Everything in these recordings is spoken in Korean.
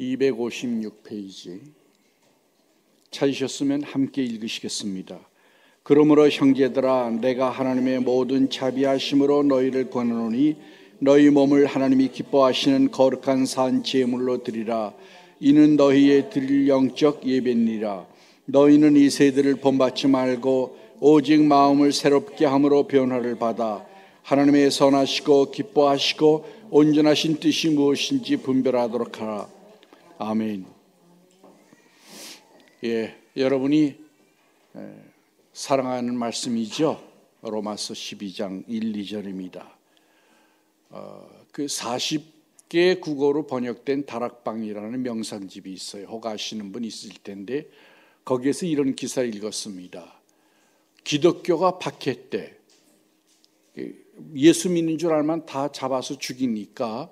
256페이지 찾으셨으면 함께 읽으시겠습니다. 그러므로 형제들아, 내가 하나님의 모든 자비하심으로 너희를 권하노니 너희 몸을 하나님이 기뻐하시는 거룩한 산 제물로 드리라. 이는 너희의 드릴 영적 예배니라. 너희는 이 세대를 본받지 말고 오직 마음을 새롭게 함으로 변화를 받아 하나님의 선하시고 기뻐하시고 온전하신 뜻이 무엇인지 분별하도록 하라. 아멘. 여러분이 사랑하는 말씀이죠. 로마서 12장 1, 2절입니다. 그 40개 국어로 번역된 다락방이라는 명상집이 있어요. 혹 아시는 분 있을 텐데 거기에서 이런 기사를 읽었습니다. 기독교가 박해때 예수 믿는 줄 알면 다 잡아서 죽이니까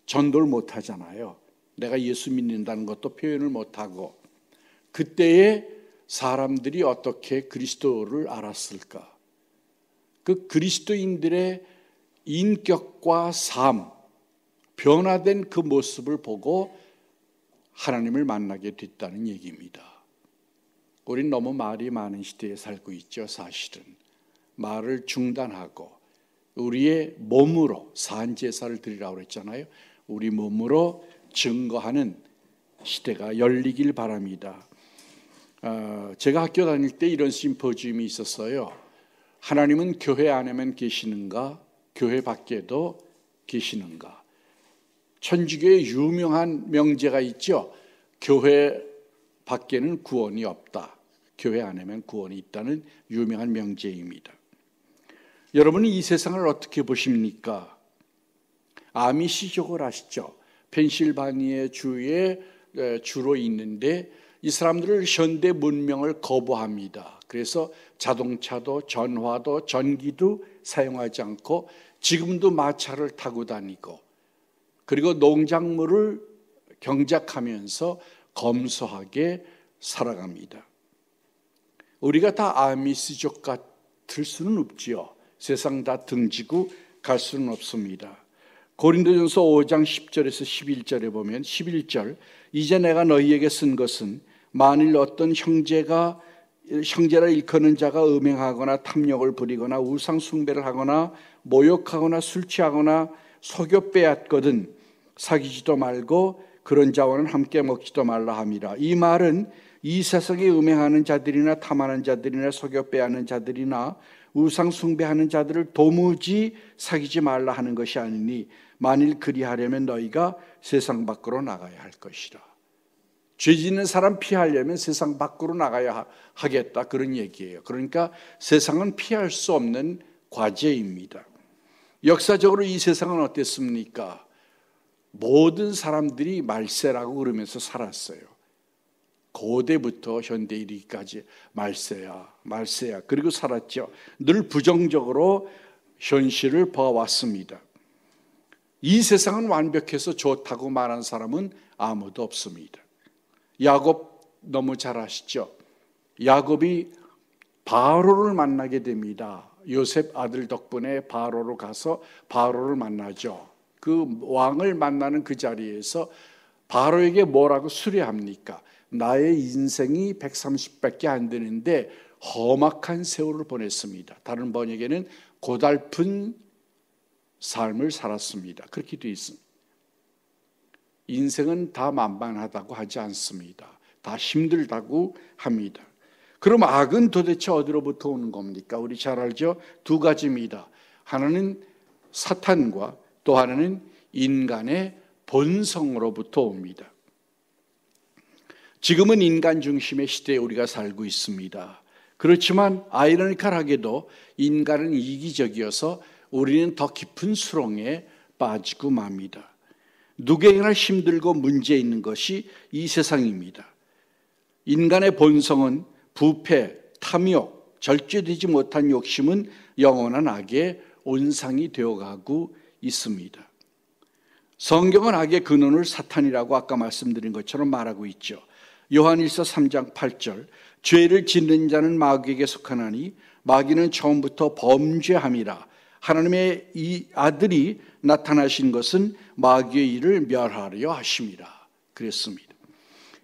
전도를 못 하잖아요. 내가 예수 믿는다는 것도 표현을 못하고, 그때에 사람들이 어떻게 그리스도를 알았을까? 그 그리스도인들의 인격과 삶, 변화된 그 모습을 보고 하나님을 만나게 됐다는 얘기입니다. 우린 너무 말이 많은 시대에 살고 있죠. 사실은 말을 중단하고 우리의 몸으로 산제사를 드리라고 그랬잖아요. 우리 몸으로 증거하는 시대가 열리길 바랍니다. 제가 학교 다닐 때 이런 심포지움이 있었어요. 하나님은 교회 안에만 계시는가? 교회 밖에도 계시는가? 천주교의 유명한 명제가 있죠. 교회 밖에는 구원이 없다. 교회 안에만 구원이 있다는 유명한 명제입니다. 여러분은 이 세상을 어떻게 보십니까? 아미시족을 아시죠? 펜실바니아 주에 주로 있는데 이 사람들을 현대 문명을 거부합니다. 그래서 자동차도 전화도 전기도 사용하지 않고 지금도 마차를 타고 다니고, 그리고 농작물을 경작하면서 검소하게 살아갑니다. 우리가 다 아미시족 같을 수는 없지요. 세상 다 등지고 갈 수는 없습니다. 고린도전서 5장 10절에서 11절에 보면 11절, 이제 내가 너희에게 쓴 것은 만일 어떤 형제라 일컫는 자가 음행하거나 탐욕을 부리거나 우상 숭배를 하거나 모욕하거나 술 취하거나 속여 빼앗거든 사귀지도 말고 그런 자와는 함께 먹지도 말라 함이라. 이 말은 이 세상에 음행하는 자들이나 탐하는 자들이나 속여 빼앗는 자들이나 우상 숭배하는 자들을 도무지 사귀지 말라 하는 것이 아니니 만일 그리하려면 너희가 세상 밖으로 나가야 할 것이라. 죄 짓는 사람 피하려면 세상 밖으로 나가야 하겠다, 그런 얘기예요. 그러니까 세상은 피할 수 없는 과제입니다. 역사적으로 이 세상은 어땠습니까? 모든 사람들이 말세라고 그러면서 살았어요. 고대부터 현대 이르기까지 말세야 그리고 살았죠. 늘 부정적으로 현실을 봐왔습니다. 이 세상은 완벽해서 좋다고 말하는 사람은 아무도 없습니다. 야곱 너무 잘 아시죠? 야곱이 바로를 만나게 됩니다. 요셉 아들 덕분에 바로로 가서 바로를 만나죠. 그 왕을 만나는 그 자리에서 바로에게 뭐라고 수려합니까? 나의 인생이 130밖에 안 되는데 험악한 세월을 보냈습니다. 다른 번역에는 고달픈 삶을 살았습니다. 그렇게 되어 있습니다. 인생은 다 만만하다고 하지 않습니다. 다 힘들다고 합니다. 그럼 악은 도대체 어디로부터 오는 겁니까? 우리 잘 알죠? 두 가지입니다. 하나는 사탄과 또 하나는 인간의 본성으로부터 옵니다. 지금은 인간 중심의 시대에 우리가 살고 있습니다. 그렇지만 아이러니컬하게도 인간은 이기적이어서 우리는 더 깊은 수렁에 빠지고 맙니다. 누구에게나 힘들고 문제 있는 것이 이 세상입니다. 인간의 본성은 부패, 탐욕, 절제되지 못한 욕심은 영원한 악의 온상이 되어가고 있습니다. 성경은 악의 근원을 사탄이라고 아까 말씀드린 것처럼 말하고 있죠. 요한일서 3장 8절, 죄를 짓는 자는 마귀에게 속하나니 마귀는 처음부터 범죄함이라. 하나님의 이 아들이 나타나신 것은 마귀의 일을 멸하려 하심이라. 그랬습니다.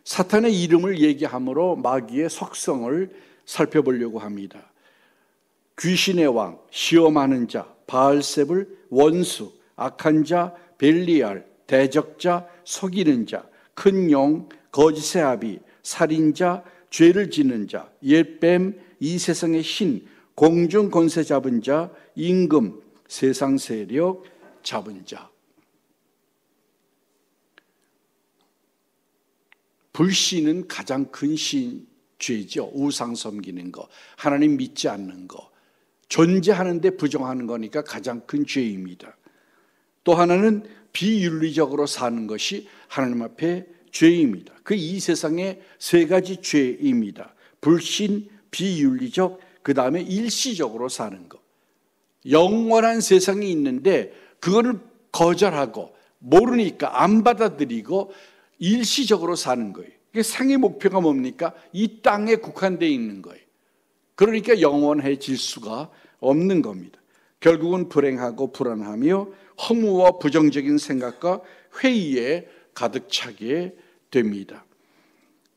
사탄의 이름을 얘기함으로 마귀의 속성을 살펴보려고 합니다. 귀신의 왕, 시험하는 자, 바알세불, 원수, 악한 자, 벨리알, 대적자, 속이는 자, 큰 용, 거짓의 아비, 살인자, 죄를 짓는 자, 옛뱀, 이 세상의 신, 공중 권세 잡은 자, 임금, 세상 세력 잡은 자. 불신은 가장 큰 죄죠. 우상 섬기는 거, 하나님 믿지 않는 거, 존재하는데 부정하는 거니까 가장 큰 죄입니다. 또 하나는 비윤리적으로 사는 것이 하나님 앞에 죄입니다. 그 이 세상의 세 가지 죄입니다. 불신, 비윤리적, 그 다음에 일시적으로 사는 것. 영원한 세상이 있는데 그거를 거절하고 모르니까 안 받아들이고 일시적으로 사는 거예요. 생의 목표가 뭡니까? 이 땅에 국한되어 있는 거예요. 그러니까 영원해질 수가 없는 겁니다. 결국은 불행하고 불안하며 허무와 부정적인 생각과 회의에 가득 차게 됩니다.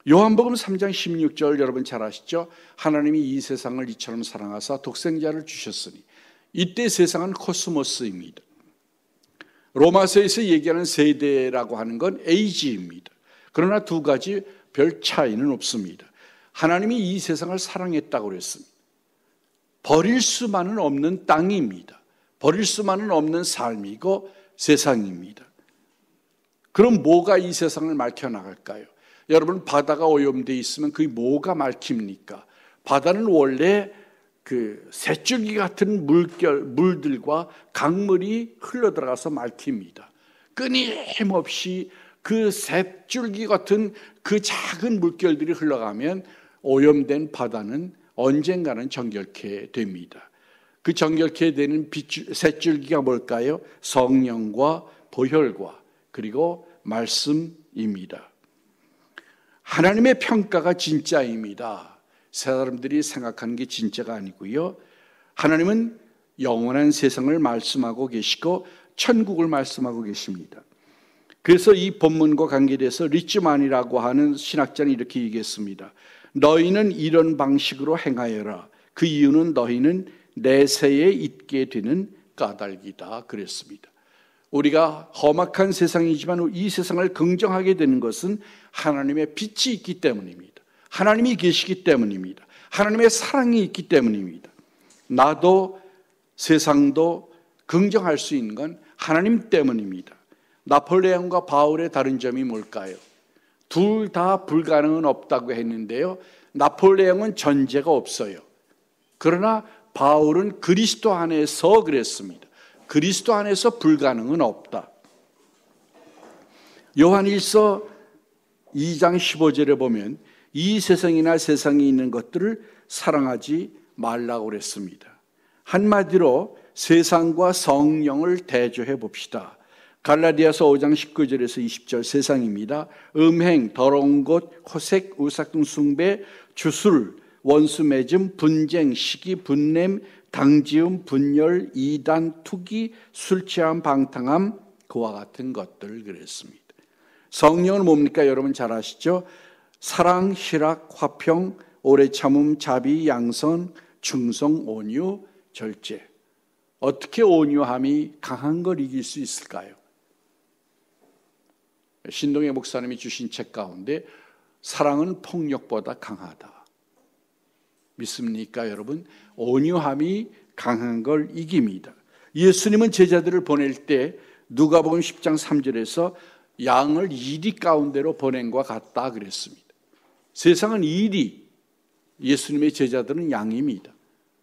요한복음 3장 16절 여러분 잘 아시죠? 하나님이 이 세상을 이처럼 사랑하사 독생자를 주셨으니, 이때 세상은 코스모스입니다. 로마서에서 얘기하는 세대라고 하는 건 에이지입니다. 그러나 두 가지 별 차이는 없습니다. 하나님이 이 세상을 사랑했다고 그랬습니다. 버릴 수만은 없는 땅입니다. 버릴 수만은 없는 삶이고 세상입니다. 그럼 뭐가 이 세상을 밝혀나갈까요? 여러분, 바다가 오염되어 있으면 그게 뭐가 밝힙니까? 바다는 원래 그 셋줄기 같은 물들과 강물이 흘러들어가서 밝힙니다. 끊임없이 그 셋줄기 같은 그 작은 물결들이 흘러가면 오염된 바다는 언젠가는 정결케 됩니다. 그 정결케 되는 셋줄기가 뭘까요? 성령과 보혈과 그리고 말씀입니다. 하나님의 평가가 진짜입니다. 사람들이 생각하는 게 진짜가 아니고요. 하나님은 영원한 세상을 말씀하고 계시고 천국을 말씀하고 계십니다. 그래서 이 본문과 관계돼서 리츠만이라고 하는 신학자는 이렇게 얘기했습니다. 너희는 이런 방식으로 행하여라. 그 이유는 너희는 내세에 있게 되는 까닭이다 그랬습니다. 우리가 험악한 세상이지만 이 세상을 긍정하게 되는 것은 하나님의 빛이 있기 때문입니다. 하나님이 계시기 때문입니다. 하나님의 사랑이 있기 때문입니다. 나도 세상도 긍정할 수 있는 건 하나님 때문입니다. 나폴레옹과 바울의 다른 점이 뭘까요? 둘 다 불가능은 없다고 했는데요. 나폴레옹은 전제가 없어요. 그러나 바울은 그리스도 안에서 그랬습니다. 그리스도 안에서 불가능은 없다. 요한일서 2장 15절에 보면 이 세상이나 세상에 있는 것들을 사랑하지 말라고 그랬습니다. 한마디로 세상과 성령을 대조해 봅시다. 갈라디아서 5장 19절에서 20절 세상입니다. 음행, 더러운 것, 호색, 우상 숭배, 주술, 원수 맺음, 분쟁, 시기, 분냄, 당지음, 분열, 이단, 투기, 술 취함, 방탕함, 그와 같은 것들 그랬습니다. 성령은 뭡니까? 여러분 잘 아시죠? 사랑, 희락, 화평, 오래 참음, 자비, 양선, 충성, 온유, 절제. 어떻게 온유함이 강한 걸 이길 수 있을까요? 신동의 목사님이 주신 책 가운데 사랑은 폭력보다 강하다. 믿습니까, 여러분? 온유함이 강한 걸 이깁니다. 예수님은 제자들을 보낼 때 누가복음 10장 3절에서 양을 이리 가운데로 보낸 것 같다 그랬습니다. 세상은 이리, 예수님의 제자들은 양입니다.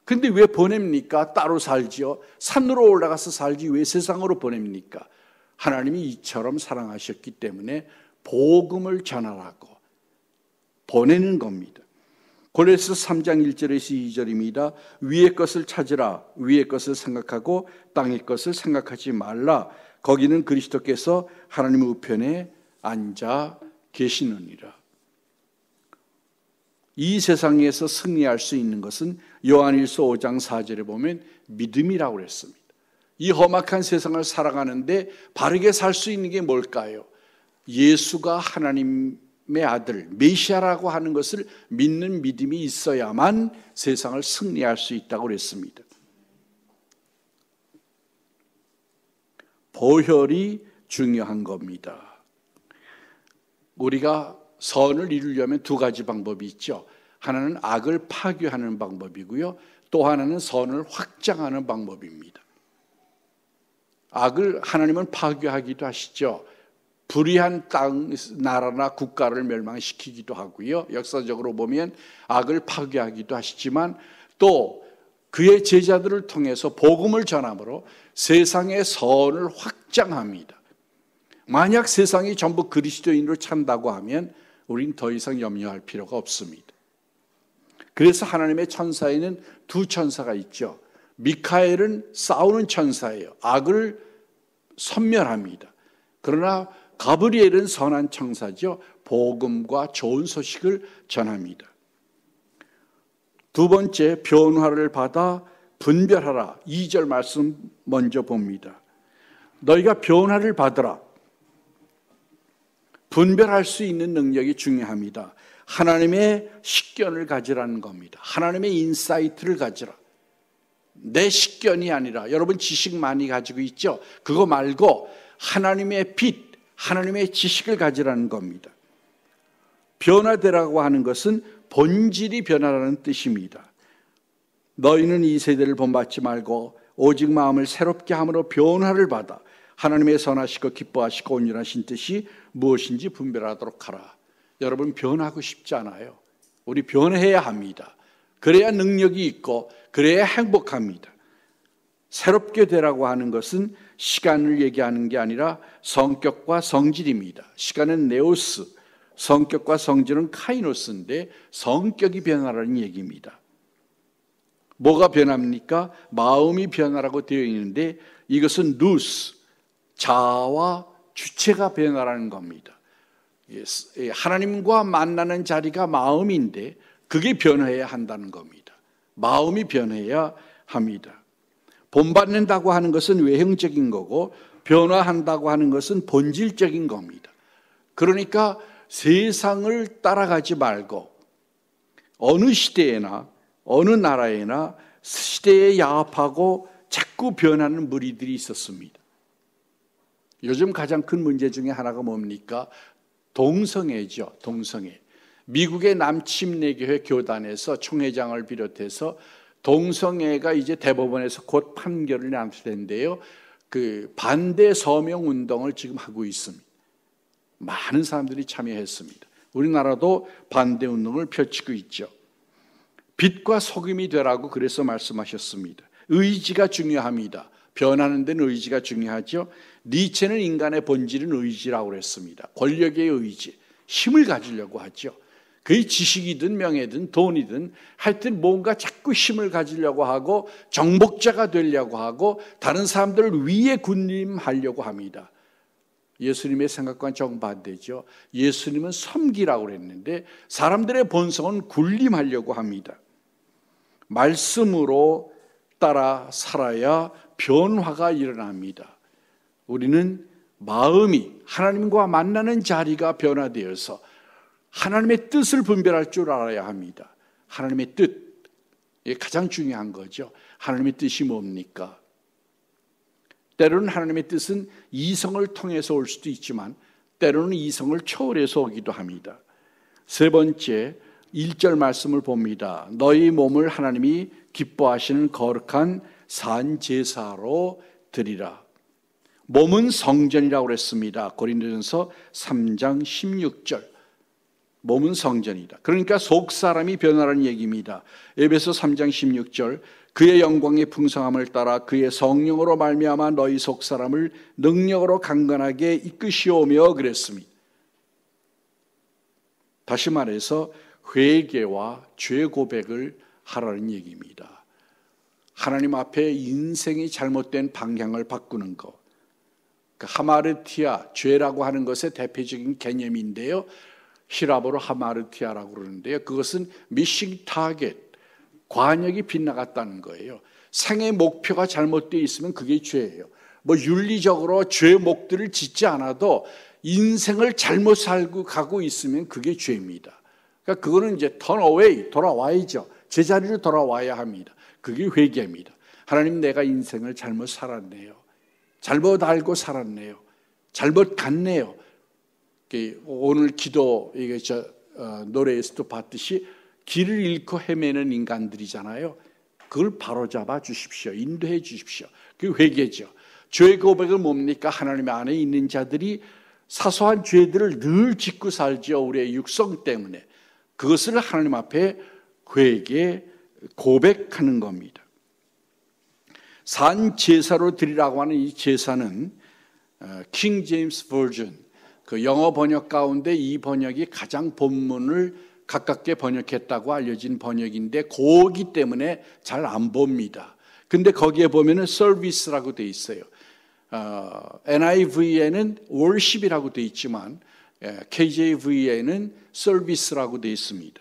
근데 왜 보냅니까? 따로 살지요. 산으로 올라가서 살지 왜 세상으로 보냅니까? 하나님이 이처럼 사랑하셨기 때문에 복음을 전하라고 보내는 겁니다. 고린도서 3장 1절에서 2절입니다. 위의 것을 찾으라. 위의 것을 생각하고 땅의 것을 생각하지 말라. 거기는 그리스도께서 하나님의 우편에 앉아 계시느니라. 이 세상에서 승리할 수 있는 것은 요한일서 5장 4절에 보면 믿음이라고 그랬습니다. 이 험악한 세상을 살아가는데 바르게 살 수 있는 게 뭘까요? 예수가 하나님의 아들 메시아라고 하는 것을 믿는 믿음이 있어야만 세상을 승리할 수 있다고 그랬습니다. 보혈이 중요한 겁니다. 우리가 선을 이루려면 두 가지 방법이 있죠. 하나는 악을 파괴하는 방법이고요. 또 하나는 선을 확장하는 방법입니다. 악을 하나님은 파괴하기도 하시죠. 불의한 땅, 나라나 국가를 멸망시키기도 하고요. 역사적으로 보면 악을 파괴하기도 하시지만 또 그의 제자들을 통해서 복음을 전함으로 세상의 선을 확장합니다. 만약 세상이 전부 그리스도인으로 찬다고 하면 우린 더 이상 염려할 필요가 없습니다. 그래서 하나님의 천사에는 두 천사가 있죠. 미카엘은 싸우는 천사예요. 악을 섬멸합니다. 그러나 가브리엘은 선한 천사죠. 복음과 좋은 소식을 전합니다. 두 번째, 변화를 받아 분별하라. 2절 말씀 먼저 봅니다. 너희가 변화를 받으라. 분별할 수 있는 능력이 중요합니다. 하나님의 식견을 가지라는 겁니다. 하나님의 인사이트를 가지라. 내 식견이 아니라, 여러분 지식 많이 가지고 있죠? 그거 말고 하나님의 빛, 하나님의 지식을 가지라는 겁니다. 변화되라고 하는 것은 본질이 변화라는 뜻입니다. 너희는 이 세대를 본받지 말고 오직 마음을 새롭게 함으로 변화를 받아 하나님의 선하시고 기뻐하시고 온전하신 뜻이 무엇인지 분별하도록 하라. 여러분 변하고 싶지 않아요? 우리 변해야 합니다. 그래야 능력이 있고 그래야 행복합니다. 새롭게 되라고 하는 것은 시간을 얘기하는 게 아니라 성격과 성질입니다. 시간은 네오스, 성격과 성질은 카이노스인데 성격이 변하라는 얘기입니다. 뭐가 변합니까? 마음이 변하라고 되어 있는데 이것은 누스, 자아와 주체가 변하라는 겁니다. 하나님과 만나는 자리가 마음인데 그게 변해야 한다는 겁니다. 마음이 변해야 합니다. 본받는다고 하는 것은 외형적인 거고 변화한다고 하는 것은 본질적인 겁니다. 그러니까 세상을 따라가지 말고 어느 시대에나 어느 나라에나 시대에 야합하고 자꾸 변하는 무리들이 있었습니다. 요즘 가장 큰 문제 중에 하나가 뭡니까? 동성애죠. 동성애. 미국의 남침례교회 교단에서 총회장을 비롯해서 동성애가 이제 대법원에서 곧 판결을 날 텐데요. 그 반대 서명 운동을 지금 하고 있습니다. 많은 사람들이 참여했습니다. 우리나라도 반대 운동을 펼치고 있죠. 빛과 소금이 되라고 그래서 말씀하셨습니다. 의지가 중요합니다. 변하는 데는 의지가 중요하죠. 니체는 인간의 본질은 의지라고 그랬습니다. 권력의 의지, 힘을 가지려고 하죠. 그게 지식이든 명예든 돈이든 하여튼 뭔가 자꾸 힘을 가지려고 하고 정복자가 되려고 하고 다른 사람들을 위에 군림하려고 합니다. 예수님의 생각과는 정반대죠. 예수님은 섬기라고 그랬는데 사람들의 본성은 군림하려고 합니다. 말씀으로 따라 살아야 변화가 일어납니다. 우리는 마음이 하나님과 만나는 자리가 변화되어서 하나님의 뜻을 분별할 줄 알아야 합니다. 하나님의 뜻, 이게 가장 중요한 거죠. 하나님의 뜻이 뭡니까? 때로는 하나님의 뜻은 이성을 통해서 올 수도 있지만 때로는 이성을 초월해서 오기도 합니다. 세 번째, 1절 말씀을 봅니다. 너희 몸을 하나님이 기뻐하시는 거룩한 산제사로 드리라. 몸은 성전이라고 그랬습니다. 고린도전서 3장 16절. 몸은 성전이다. 그러니까 속사람이 변화라는 얘기입니다. 에베소 3장 16절. 그의 영광의 풍성함을 따라 그의 성령으로 말미암아 너희 속사람을 능력으로 강건하게 이끄시오며 그랬습니다. 다시 말해서 회개와 죄 고백을 하라는 얘기입니다. 하나님 앞에 인생이 잘못된 방향을 바꾸는 것. 그 하마르티아, 죄라고 하는 것의 대표적인 개념인데요. 히라보로 하마르티아라고 그러는데요. 그것은 미싱 타겟, 관역이 빗나갔다는 거예요. 생의 목표가 잘못되어 있으면 그게 죄예요. 뭐 윤리적으로 죄 목들을 짓지 않아도 인생을 잘못 살고 가고 있으면 그게 죄입니다. 그러니까 그거는 이제 turn away, 돌아와야죠. 제자리로 돌아와야 합니다. 그게 회개입니다. 하나님, 내가 인생을 잘못 살았네요. 잘못 알고 살았네요. 잘못 갔네요. 오늘 기도 노래에서도 봤듯이 길을 잃고 헤매는 인간들이잖아요. 그걸 바로잡아 주십시오. 인도해 주십시오. 그게 회개죠. 죄 고백은 뭡니까? 하나님 안에 있는 자들이 사소한 죄들을 늘 짓고 살죠. 우리의 육성 때문에. 그것을 하나님 앞에 회개 고백하는 겁니다. 산 제사로 드리라고 하는 이 제사는 킹 제임스 버전, 그 영어 번역 가운데 이 번역이 가장 본문을 가깝게 번역했다고 알려진 번역인데 고기 때문에 잘 안 봅니다. 근데 거기에 보면은 서비스라고 돼 있어요. NIV에는 worship이라고 돼 있지만 KJV에는 서비스라고 돼 있습니다.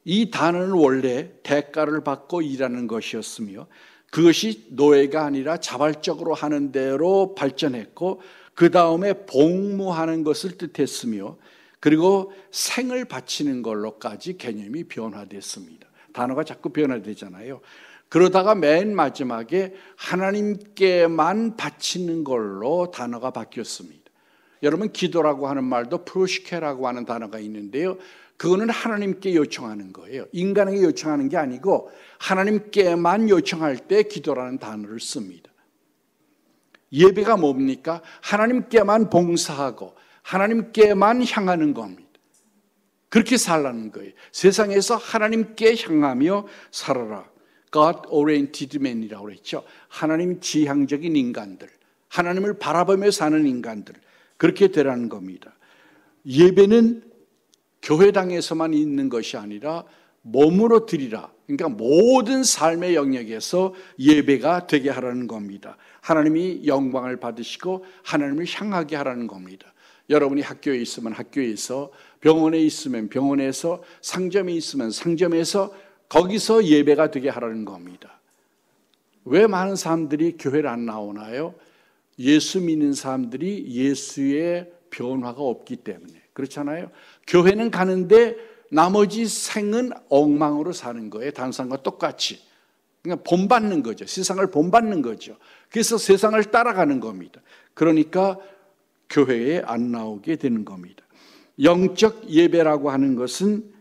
이 단어는 원래 대가를 받고 일하는 것이었으며 그것이 노예가 아니라 자발적으로 하는 대로 발전했고 그 다음에 복무하는 것을 뜻했으며 그리고 생을 바치는 걸로까지 개념이 변화됐습니다. 단어가 자꾸 변화되잖아요. 그러다가 맨 마지막에 하나님께만 바치는 걸로 단어가 바뀌었습니다. 여러분, 기도라고 하는 말도 프로시케라고 하는 단어가 있는데요. 그거는 하나님께 요청하는 거예요. 인간에게 요청하는 게 아니고 하나님께만 요청할 때 기도라는 단어를 씁니다. 예배가 뭡니까? 하나님께만 봉사하고 하나님께만 향하는 겁니다. 그렇게 살라는 거예요. 세상에서 하나님께 향하며 살아라. God-oriented man이라고 그랬죠. 하나님 지향적인 인간들, 하나님을 바라보며 사는 인간들, 그렇게 되라는 겁니다. 예배는 교회당에서만 있는 것이 아니라 몸으로 드리라. 그러니까 모든 삶의 영역에서 예배가 되게 하라는 겁니다. 하나님이 영광을 받으시고 하나님을 향하게 하라는 겁니다. 여러분이 학교에 있으면 학교에서, 병원에 있으면 병원에서, 상점에 있으면 상점에서, 거기서 예배가 되게 하라는 겁니다. 왜 많은 사람들이 교회를 안 나오나요? 예수 믿는 사람들이 예수의 변화가 없기 때문에. 그렇잖아요. 교회는 가는데 나머지 생은 엉망으로 사는 거예요. 다른 사람과 똑같이. 그러니까 본받는 거죠. 세상을 본받는 거죠. 그래서 세상을 따라가는 겁니다. 그러니까 교회에 안 나오게 되는 겁니다. 영적 예배라고 하는 것은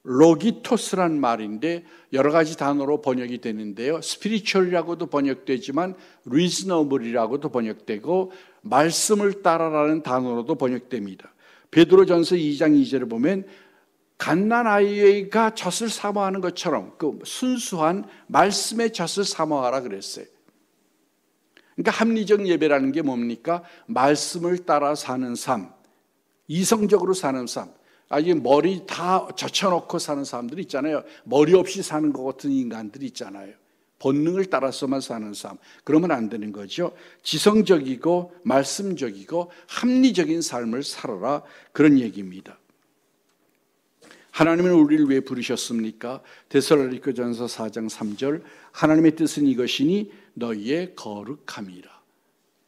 로기토스란 말인데 여러 가지 단어로 번역이 되는데요. 스피리추얼이라고도 번역되지만 리즈너블이라고도 번역되고 말씀을 따라라는 단어로도 번역됩니다. 베드로전서 2장 2절을 보면 갓난아이가 젖을 사모하는 것처럼 그 순수한 말씀의 젖을 사모하라 그랬어요. 그러니까 합리적 예배라는 게 뭡니까? 말씀을 따라 사는 삶, 이성적으로 사는 삶. 아니 머리 다 젖혀놓고 사는 사람들 있잖아요. 머리 없이 사는 것 같은 인간들이 있잖아요. 본능을 따라서만 사는 삶. 그러면 안 되는 거죠. 지성적이고 말씀적이고 합리적인 삶을 살아라. 그런 얘기입니다. 하나님은 우리를 왜 부르셨습니까? 데살로니가전서 4장 3절 하나님의 뜻은 이것이니 너희의 거룩함이라.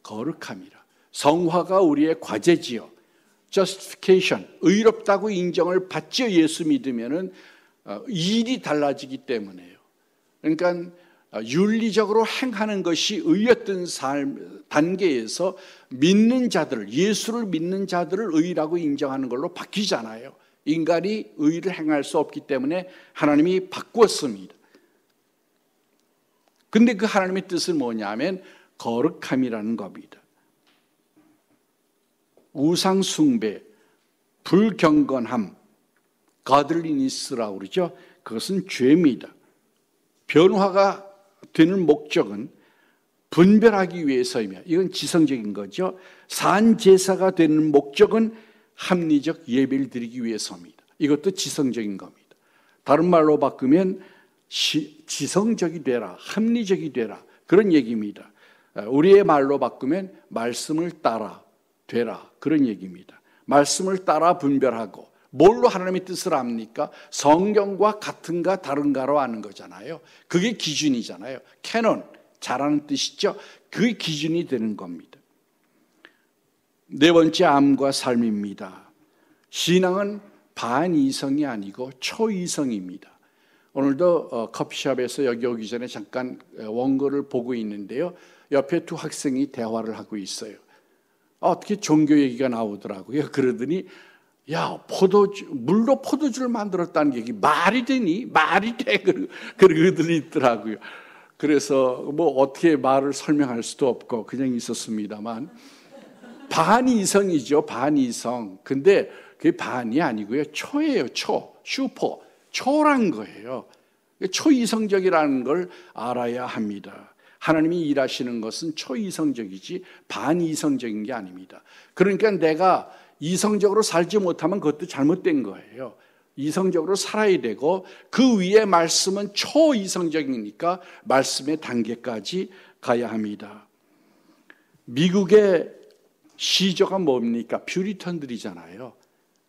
거룩함이라. 성화가 우리의 과제지요. justification, 의롭다고 인정을 받죠. 예수 믿으면은 일이 달라지기 때문에요. 그러니까 윤리적으로 행하는 것이 의였던 삶 단계에서 믿는 자들, 예수를 믿는 자들을 의라고 인정하는 걸로 바뀌잖아요. 인간이 의를 행할 수 없기 때문에 하나님이 바꾸었습니다. 근데 그 하나님의 뜻은 뭐냐면 거룩함이라는 겁니다. 우상 숭배, 불경건함, godliness라고 그러죠. 그것은 죄입니다. 변화가 되는 목적은 분별하기 위해서이며 이건 지성적인 거죠. 산 제사가 되는 목적은 합리적 예배를 드리기 위해서입니다. 이것도 지성적인 겁니다. 다른 말로 바꾸면 지성적이 되라, 합리적이 되라 그런 얘기입니다. 우리의 말로 바꾸면 말씀을 따라 되라 그런 얘기입니다. 말씀을 따라 분별하고 뭘로 하나님의 뜻을 압니까? 성경과 같은가 다른가로 아는 거잖아요. 그게 기준이잖아요. 캐논, 잘하는 뜻이죠. 그게 기준이 되는 겁니다. 네 번째, 암과 삶입니다. 신앙은 반이성이 아니고 초이성입니다. 오늘도 커피숍에서 여기 오기 전에 잠깐 원고를 보고 있는데요. 옆에 두 학생이 대화를 하고 있어요. 어떻게 종교 얘기가 나오더라고요. 그러더니 야, 물로 포도주를 만들었다는 얘기 말이 되니? 말이 돼? 그러더니 있더라고요. 그래서 뭐 어떻게 말을 설명할 수도 없고 그냥 있었습니다만, 반이성이죠. 반이성. 근데 그게 반이 아니고요. 초예요. 슈퍼. 초란 거예요. 초이성적이라는 걸 알아야 합니다. 하나님이 일하시는 것은 초이성적이지 반이성적인 게 아닙니다. 그러니까 내가 이성적으로 살지 못하면 그것도 잘못된 거예요. 이성적으로 살아야 되고, 그 위에 말씀은 초이성적이니까 말씀의 단계까지 가야 합니다. 미국의 시조가 뭡니까? 퓨리턴들이잖아요.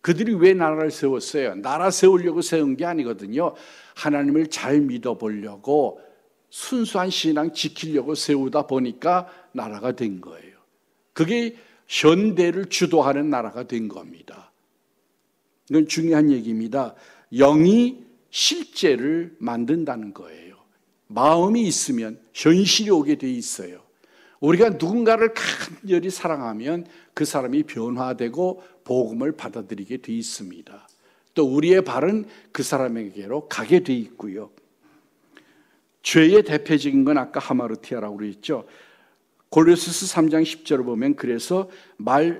그들이 왜 나라를 세웠어요? 나라 세우려고 세운 게 아니거든요. 하나님을 잘 믿어보려고 순수한 신앙 지키려고 세우다 보니까 나라가 된 거예요. 그게 현대를 주도하는 나라가 된 겁니다. 이건 중요한 얘기입니다. 영이 실제를 만든다는 거예요. 마음이 있으면 현실이 오게 돼 있어요. 우리가 누군가를 간절히 사랑하면 그 사람이 변화되고 복음을 받아들이게 돼 있습니다. 또 우리의 발은 그 사람에게로 가게 돼 있고요. 죄의 대표적인 건 아까 하마르티아라고 그랬죠. 골로새서 3장 10절을 보면 그래서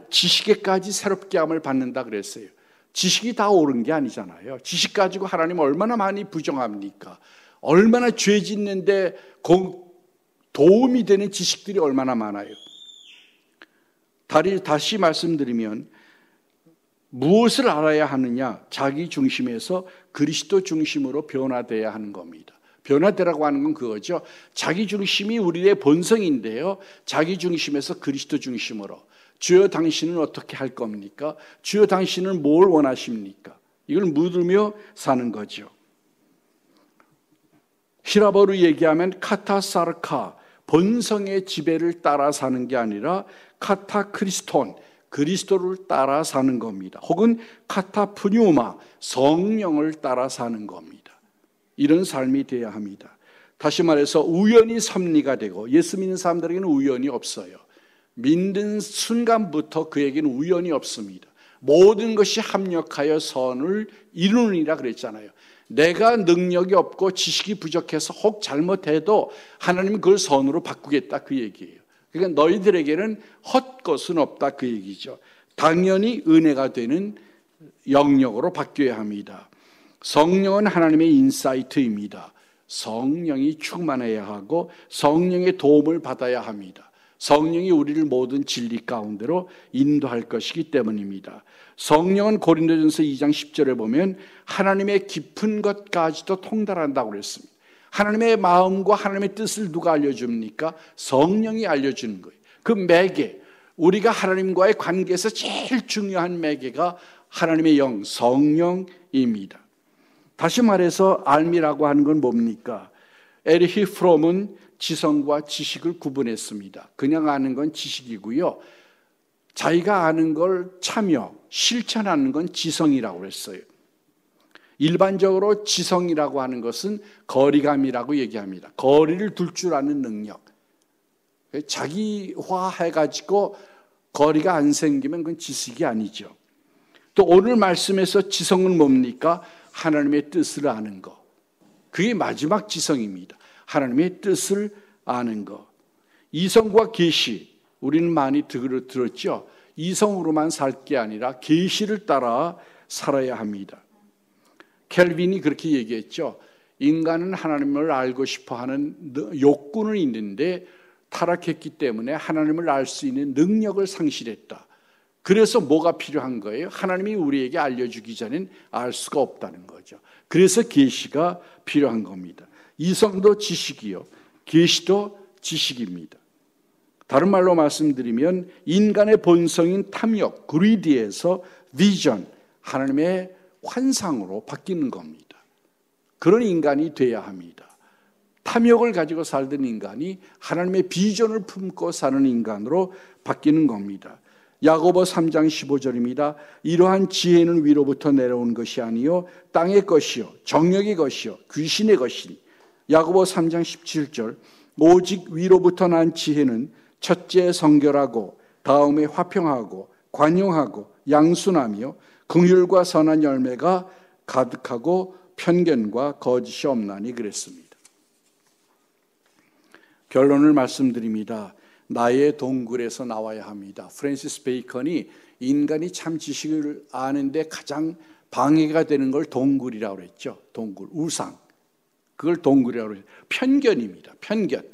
지식에까지 새롭게 함을 받는다 그랬어요. 지식이 다 옳은 게 아니잖아요. 지식 가지고 하나님 얼마나 많이 부정합니까? 얼마나 죄 짓는데 도움이 되는 지식들이 얼마나 많아요. 다시 말씀드리면 무엇을 알아야 하느냐? 자기 중심에서 그리스도 중심으로 변화돼야 하는 겁니다. 변화되라고 하는 건 그거죠. 자기 중심이 우리의 본성인데요. 자기 중심에서 그리스도 중심으로. 주여 당신은 어떻게 할 겁니까? 주여 당신은 뭘 원하십니까? 이걸 묻으며 사는 거죠. 히라보로 얘기하면 카타사르카, 본성의 지배를 따라 사는 게 아니라 카타크리스톤, 그리스도를 따라 사는 겁니다. 혹은 카타프뉴마, 성령을 따라 사는 겁니다. 이런 삶이 되어야 합니다. 다시 말해서 우연히 섭리가 되고, 예수 믿는 사람들에게는 우연이 없어요. 믿는 순간부터 그에게는 우연이 없습니다. 모든 것이 합력하여 선을 이루느니라 그랬잖아요. 내가 능력이 없고 지식이 부족해서 혹 잘못해도 하나님은 그걸 선으로 바꾸겠다 그 얘기예요. 그러니까 너희들에게는 헛것은 없다 그 얘기죠. 당연히 은혜가 되는 영역으로 바뀌어야 합니다. 성령은 하나님의 인사이트입니다. 성령이 충만해야 하고 성령의 도움을 받아야 합니다. 성령이 우리를 모든 진리 가운데로 인도할 것이기 때문입니다. 성령은 고린도전서 2장 10절에 보면 하나님의 깊은 것까지도 통달한다고 그랬습니다. 하나님의 마음과 하나님의 뜻을 누가 알려줍니까? 성령이 알려주는 거예요. 그 매개, 우리가 하나님과의 관계에서 제일 중요한 매개가 하나님의 영, 성령입니다. 다시 말해서 알미라고 하는 건 뭡니까? 에리히 프롬은 지성과 지식을 구분했습니다. 그냥 아는 건 지식이고요. 자기가 아는 걸 참여, 실천하는 건 지성이라고 했어요. 일반적으로 지성이라고 하는 것은 거리감이라고 얘기합니다. 거리를 둘 줄 아는 능력. 자기화해가지고 거리가 안 생기면 그건 지식이 아니죠. 또 오늘 말씀에서 지성은 뭡니까? 하나님의 뜻을 아는 것. 그게 마지막 지성입니다. 하나님의 뜻을 아는 것. 이성과 계시, 우리는 많이 들었죠. 이성으로만 살 게 아니라 계시를 따라 살아야 합니다. 켈빈이 그렇게 얘기했죠. 인간은 하나님을 알고 싶어하는 욕구는 있는데 타락했기 때문에 하나님을 알 수 있는 능력을 상실했다. 그래서 뭐가 필요한 거예요? 하나님이 우리에게 알려주기 전엔 알 수가 없다는 거죠. 그래서 계시가 필요한 겁니다. 이성도 지식이요, 계시도 지식입니다. 다른 말로 말씀드리면 인간의 본성인 탐욕, 그리디에서 비전, 하나님의 환상으로 바뀌는 겁니다. 그런 인간이 돼야 합니다. 탐욕을 가지고 살던 인간이 하나님의 비전을 품고 사는 인간으로 바뀌는 겁니다. 야고보 3장 15절입니다. 이러한 지혜는 위로부터 내려온 것이 아니요 땅의 것이요 정력의 것이요 귀신의 것이니. 야고보 3장 17절 오직 위로부터 난 지혜는 첫째 성결하고 다음에 화평하고 관용하고 양순하며 긍휼과 선한 열매가 가득하고 편견과 거짓이 없나니 그랬습니다. 결론을 말씀드립니다. 나의 동굴에서 나와야 합니다. 프랜시스 베이컨이 인간이 참 지식을 아는데 가장 방해가 되는 걸 동굴이라고 그랬죠. 동굴, 우상. 그걸 동굴이라고 그랬죠. 편견입니다. 편견.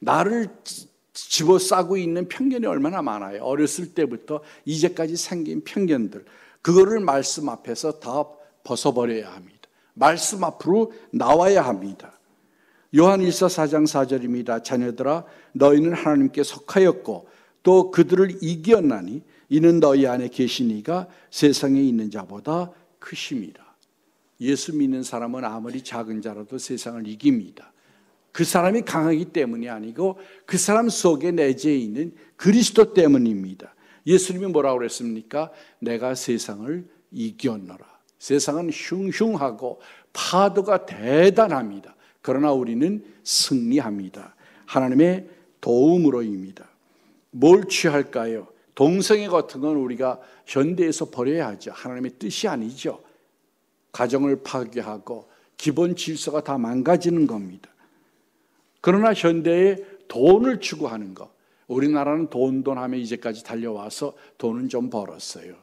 나를 집어싸고 있는 편견이 얼마나 많아요. 어렸을 때부터 이제까지 생긴 편견들. 그거를 말씀 앞에서 다 벗어버려야 합니다. 말씀 앞으로 나와야 합니다. 요한일서 4장 4절입니다. 자녀들아 너희는 하나님께 속하였고 또 그들을 이겼나니 이는 너희 안에 계신 이가 세상에 있는 자보다 크심이라. 예수 믿는 사람은 아무리 작은 자라도 세상을 이깁니다. 그 사람이 강하기 때문이 아니고 그 사람 속에 내재해 있는 그리스도 때문입니다. 예수님이 뭐라고 그랬습니까? 내가 세상을 이겼노라. 세상은 흉흉하고 파도가 대단합니다. 그러나 우리는 승리합니다. 하나님의 도움으로입니다. 뭘 취할까요? 동성애 같은 건 우리가 현대에서 버려야 하죠. 하나님의 뜻이 아니죠. 가정을 파괴하고 기본 질서가 다 망가지는 겁니다. 그러나 현대에 돈을 추구하는 것. 우리나라는 돈 하면 이제까지 달려와서 돈은 좀 벌었어요.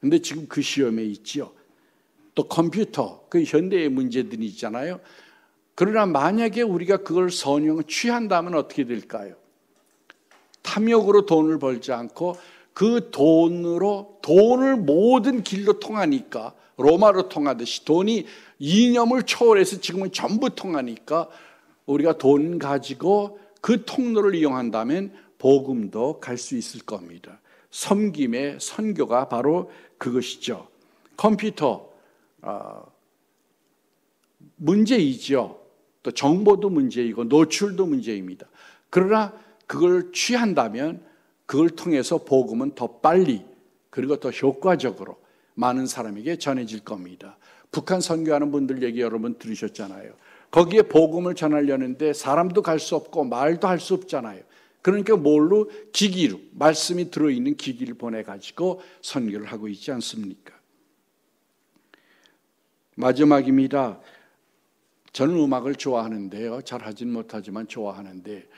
근데 지금 그 시험에 있지요. 또 컴퓨터, 그 현대의 문제들이 있잖아요. 그러나 만약에 우리가 그걸 취한다면 어떻게 될까요? 탐욕으로 돈을 벌지 않고 그 돈으로 돈을 모든 길로 통하니까 로마로 통하듯이 돈이 이념을 초월해서 지금은 전부 통하니까 우리가 돈 가지고 그 통로를 이용한다면 복음도 갈 수 있을 겁니다. 섬김의 선교가 바로 그것이죠. 컴퓨터 문제이죠. 또 정보도 문제이고 노출도 문제입니다. 그러나 그걸 취한다면 그걸 통해서 복음은 더 빨리 그리고 더 효과적으로 많은 사람에게 전해질 겁니다. 북한 선교하는 분들 얘기 여러분 들으셨잖아요. 거기에 복음을 전하려는데 사람도 갈 수 없고 말도 할 수 없잖아요. 그러니까 뭘로? 기기로, 말씀이 들어있는 기기를 보내가지고 선교를 하고 있지 않습니까? 마지막입니다. 저는 음악을 좋아하는데요. 잘 하진 못하지만 좋아하는데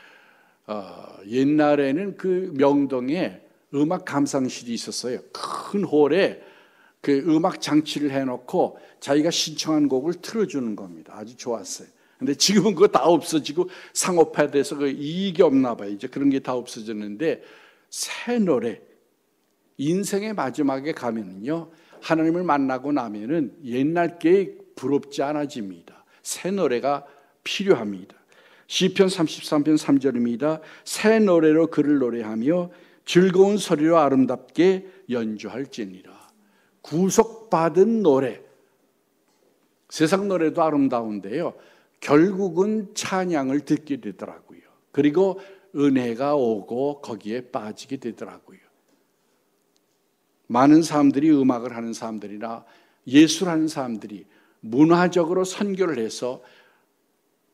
옛날에는 그 명동에 음악 감상실이 있었어요. 큰 홀에 그 음악 장치를 해놓고 자기가 신청한 곡을 틀어주는 겁니다. 아주 좋았어요. 근데 지금은 그거 다 없어지고 상업화돼서 그 이익이 없나 봐요. 이제 그런 게 다 없어졌는데 새 노래, 인생의 마지막에 가면은요, 하나님을 만나고 나면은 옛날 게 부럽지 않아집니다. 새 노래가 필요합니다. 시편 33편 3절입니다. 새 노래로 그를 노래하며 즐거운 소리로 아름답게 연주할지니라. 구속받은 노래. 세상 노래도 아름다운데요. 결국은 찬양을 듣게 되더라고요. 그리고 은혜가 오고 거기에 빠지게 되더라고요. 많은 사람들이 음악을 하는 사람들이나 예술하는 사람들이 문화적으로 선교를 해서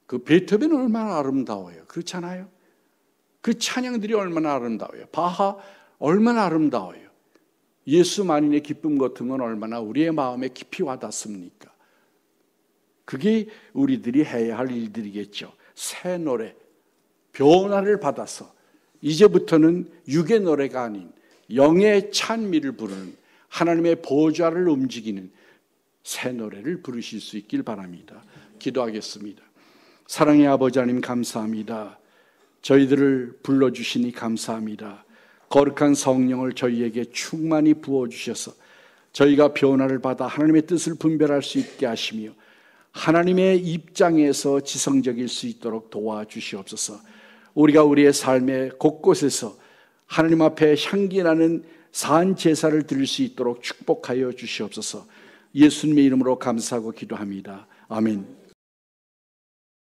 그 베토벤은 얼마나 아름다워요. 그렇잖아요. 그 찬양들이 얼마나 아름다워요. 바하 얼마나 아름다워요. 예수 만인의 기쁨 같은 건 얼마나 우리의 마음에 깊이 와닿습니까? 그게 우리들이 해야 할 일들이겠죠. 새 노래, 변화를 받아서 이제부터는 육의 노래가 아닌 영의 찬미를 부르는 하나님의 보좌를 움직이는 새 노래를 부르실 수 있길 바랍니다. 기도하겠습니다. 사랑의 아버지 하나님 감사합니다. 저희들을 불러주시니 감사합니다. 거룩한 성령을 저희에게 충만히 부어주셔서 저희가 변화를 받아 하나님의 뜻을 분별할 수 있게 하시며 하나님의 입장에서 지성적일 수 있도록 도와주시옵소서. 우리가 우리의 삶의 곳곳에서 하나님 앞에 향기나는 산 제사를 드릴 수 있도록 축복하여 주시옵소서. 예수님의 이름으로 감사하고 기도합니다. 아멘.